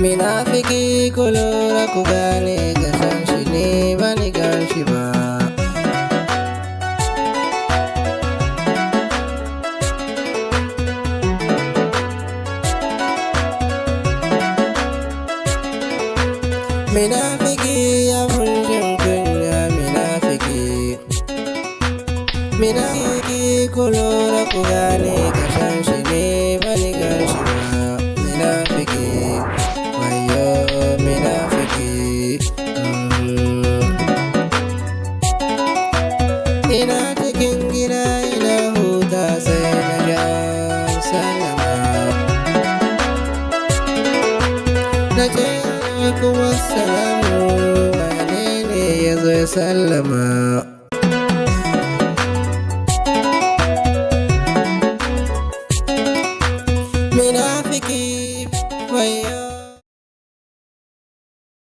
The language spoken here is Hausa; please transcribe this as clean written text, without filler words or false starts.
Minafiki ku lura ku gane gasan shi ne ba ni gan shi ba. Minafiki ya furshin kunya minafiki. Minafiki ku lura ku gane gasan shi ne ba ni gan shi ba. Minafiki wayo minafiki. Ina cikin gida ina huta sai na ja sallama. Na ce alaikum assalamu wane ne ya zo ya sallama.